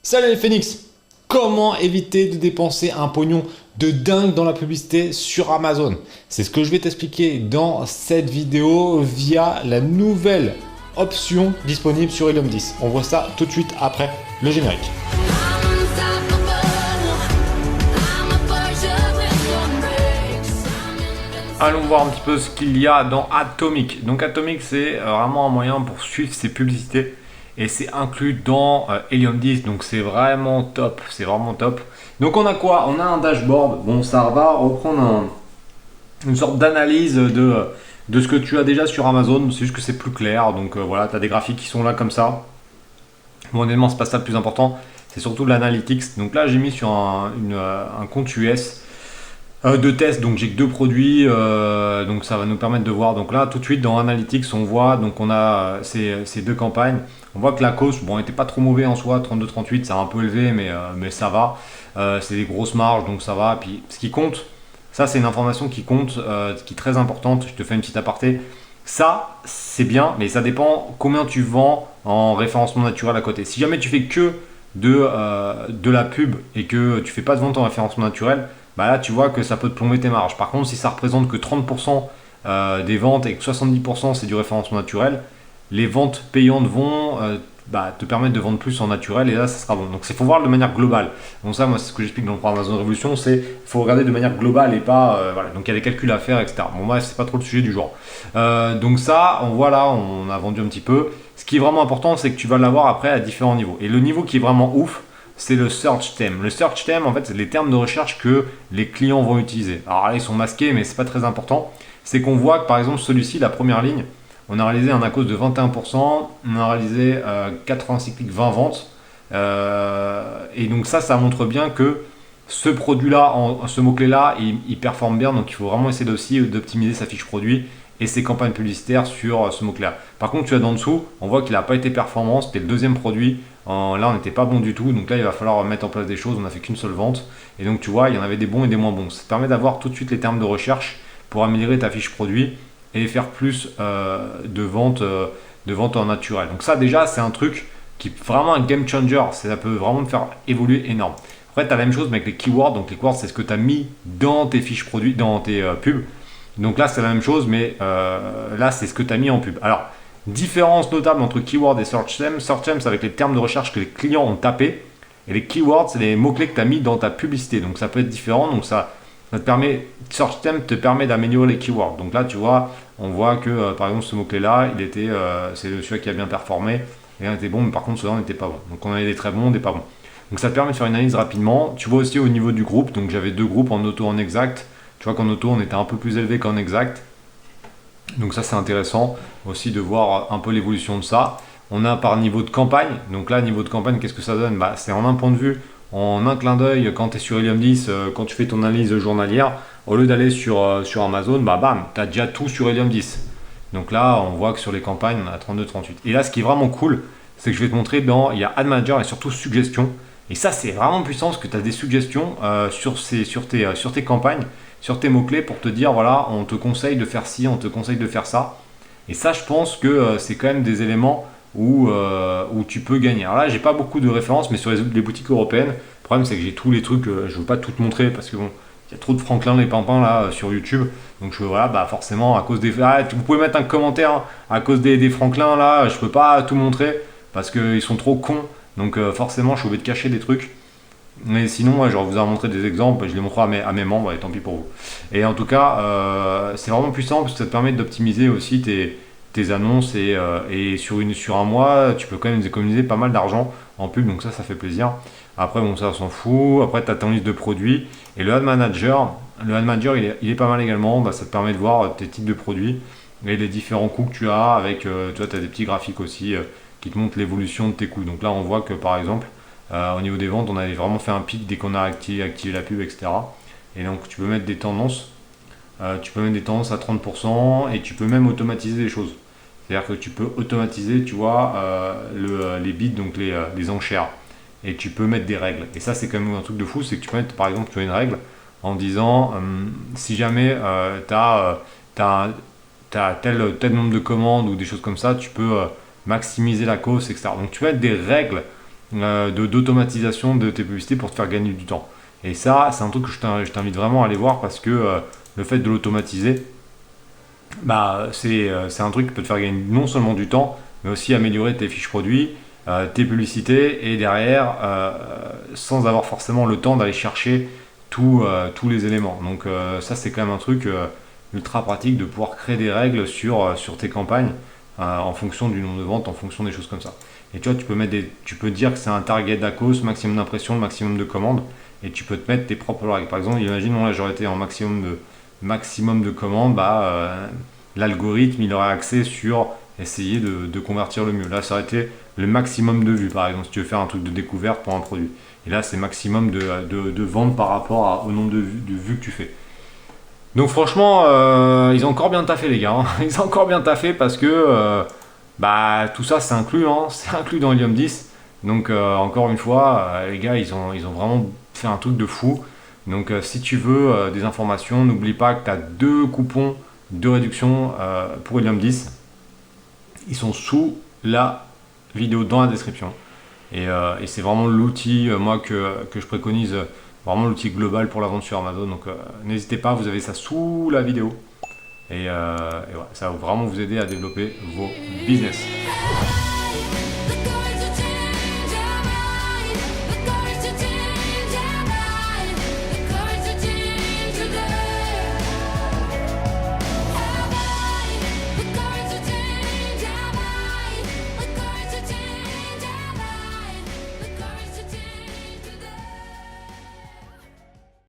Salut les Phoenix! Comment éviter de dépenser un pognon de dingue dans la publicité sur Amazon? C'est ce que je vais t'expliquer dans cette vidéo via la nouvelle option disponible sur Helium 10. On voit ça tout de suite après le générique. Allons voir un petit peu ce qu'il y a dans Atomic. Donc Atomic, c'est vraiment un moyen pour suivre ses publicités et c'est inclus dans Helium 10, donc c'est vraiment top, c'est vraiment top. Donc on a quoi? On a un dashboard. Bon, ça va reprendre une sorte d'analyse de ce que tu as déjà sur Amazon, c'est juste que c'est plus clair. Donc voilà, tu as des graphiques qui sont là comme ça. Bon, honnêtement, c'est pas ça le plus important, c'est surtout l'analytics. Donc là, j'ai mis sur un compte US de test, donc j'ai que deux produits, donc ça va nous permettre de voir. Donc là, tout de suite dans Analytics, on voit, donc on a ces deux campagnes. On voit que la cost, bon, n'était pas trop mauvais en soi, 32-38, c'est un peu élevé, mais ça va. C'est des grosses marges, donc ça va. Puis ce qui compte, ça c'est une information qui compte, qui est très importante. Je te fais une petite aparté. Ça, c'est bien, mais ça dépend combien tu vends en référencement naturel à côté. Si jamais tu fais que de la pub et que tu fais pas de vente en référencement naturel, bah là tu vois que ça peut te plomber tes marges. Par contre, si ça représente que 30% des ventes et que 70% c'est du référencement naturel, les ventes payantes vont te permettre de vendre plus en naturel et là ça sera bon. Donc il faut voir de manière globale. Donc ça, moi c'est ce que j'explique dans le programme Amazon Révolution, c'est il faut regarder de manière globale et pas voilà. Donc il y a des calculs à faire, etc. Bon, moi c'est pas trop le sujet du jour. Donc ça, on voit là, on a vendu un petit peu. Ce qui est vraiment important, c'est que tu vas l'avoir après à différents niveaux. Et le niveau qui est vraiment ouf, c'est le search theme. Le search theme, en fait, c'est les termes de recherche que les clients vont utiliser. Alors là, ils sont masqués, mais c'est pas très important. C'est qu'on voit que par exemple, celui-ci, la première ligne, on a réalisé un ACoS de 21%, on a réalisé 86 clics, 20 ventes. Et donc ça montre bien que ce produit-là, ce mot-clé-là, il performe bien. Donc il faut vraiment essayer aussi d'optimiser sa fiche produit et ses campagnes publicitaires sur ce mot-clé. Par contre, tu as d'en dessous, on voit qu'il n'a pas été performant. C'était le deuxième produit. Là, on n'était pas bon du tout. Donc là, il va falloir mettre en place des choses. On n'a fait qu'une seule vente. Et donc, tu vois, il y en avait des bons et des moins bons. Ça te permet d'avoir tout de suite les termes de recherche pour améliorer ta fiche produit et faire plus de ventes en naturel. Donc ça, déjà, c'est un truc qui est vraiment un game changer. Ça peut vraiment te faire évoluer énorme. Après, tu as la même chose mais avec les keywords. Donc les keywords, c'est ce que tu as mis dans tes fiches produits, dans tes pubs. Donc là, c'est la même chose, mais là, c'est ce que tu as mis en pub. Alors, différence notable entre keyword et search term. Search term, c'est avec les termes de recherche que les clients ont tapés. Et les keywords, c'est les mots-clés que tu as mis dans ta publicité. Donc ça peut être différent. Donc ça te permet, search term te permet d'améliorer les keywords. Donc là, tu vois, on voit que par exemple, ce mot-clé-là, c'est celui qui a bien performé. Et un était bon, mais par contre, celui-là n'était pas bon. Donc on avait des très bons, des pas bons. Donc ça te permet de faire une analyse rapidement. Tu vois aussi au niveau du groupe. Donc j'avais deux groupes en auto, en exact. Tu vois qu'en auto, on était un peu plus élevé qu'en exact. Donc ça, c'est intéressant aussi de voir un peu l'évolution de ça. On a par niveau de campagne. Donc là, niveau de campagne, qu'est-ce que ça donne? C'est en un point de vue, en un clin d'œil, quand tu es sur Helium 10, quand tu fais ton analyse journalière, au lieu d'aller sur Amazon, bam, tu as déjà tout sur Helium 10. Donc là, on voit que sur les campagnes, on a 32-38. Et là, ce qui est vraiment cool, c'est que je vais te montrer il y a Ad Manager et surtout suggestions. Et ça, c'est vraiment puissant parce que tu as des suggestions sur tes campagnes, sur tes mots-clés pour te dire, voilà, on te conseille de faire ci, on te conseille de faire ça. Et ça, je pense que c'est quand même des éléments où tu peux gagner. Alors là, j'ai pas beaucoup de références, mais sur les boutiques européennes, le problème, c'est que j'ai tous les trucs, je ne veux pas tout te montrer parce que bon, il y a trop de Franklin les Pimpins là sur YouTube. Donc voilà, forcément, à cause des... vous pouvez mettre un commentaire, hein, à cause des Franklin là, je peux pas tout montrer parce qu'ils sont trop cons. Donc forcément, je suis obligé de cacher des trucs. Mais sinon, ouais, je vais vous en montrer des exemples, je les montrerai à mes membres, et tant pis pour vous. Et en tout cas, c'est vraiment puissant parce que ça te permet d'optimiser aussi tes annonces et sur un mois, tu peux quand même économiser pas mal d'argent en pub, donc ça fait plaisir. Après, bon, ça, on s'en fout. Après, tu as ton liste de produits. Et le Ad Manager, il est pas mal également. Ça te permet de voir tes types de produits et les différents coûts que tu as avec, tu vois, tu as des petits graphiques aussi qui te montrent l'évolution de tes coûts. Donc là, on voit que par exemple, au niveau des ventes, on avait vraiment fait un pic dès qu'on a activé la pub, etc. Et donc, tu peux mettre des tendances. Tu peux mettre des tendances à 30% et tu peux même automatiser les choses. C'est-à-dire que tu peux automatiser, tu vois, les bids, donc les enchères. Et tu peux mettre des règles. Et ça, c'est quand même un truc de fou, c'est que tu peux mettre, par exemple, tu as une règle en disant, si jamais tu as tel nombre de commandes ou des choses comme ça, tu peux maximiser la cause, etc. Donc tu peux mettre des règles d'automatisation de tes publicités pour te faire gagner du temps. Et ça, c'est un truc que je t'invite vraiment à aller voir parce que le fait de l'automatiser, bah, c'est un truc qui peut te faire gagner non seulement du temps, mais aussi améliorer tes fiches produits, tes publicités, et derrière, sans avoir forcément le temps d'aller chercher tous les éléments. Donc ça, c'est quand même un truc ultra pratique de pouvoir créer des règles sur tes campagnes en fonction du nombre de ventes, en fonction des choses comme ça. Et tu vois, tu peux dire que c'est un target d'ACOS, maximum d'impressions, maximum de commandes, et tu peux te mettre tes propres règles. Par exemple, imagine, là j'aurais été en maximum de commandes, l'algorithme il aurait axé sur essayer de convertir le mieux. Là, ça aurait été le maximum de vues, par exemple, si tu veux faire un truc de découverte pour un produit. Et là, c'est maximum de ventes par rapport au nombre de vues que tu fais. Donc franchement, ils ont encore bien taffé les gars, hein. Ils ont encore bien taffé parce que tout ça c'est inclus, hein. C'est inclus dans Helium 10. Donc encore une fois, les gars, ils ont vraiment fait un truc de fou. Donc si tu veux des informations, n'oublie pas que tu as 2 coupons de réduction pour Helium 10. Ils sont sous la vidéo dans la description. Et c'est vraiment l'outil, moi, que je préconise, vraiment l'outil global pour la vente sur Amazon. Donc n'hésitez pas, vous avez ça sous la vidéo. Et voilà, ça va vraiment vous aider à développer vos business.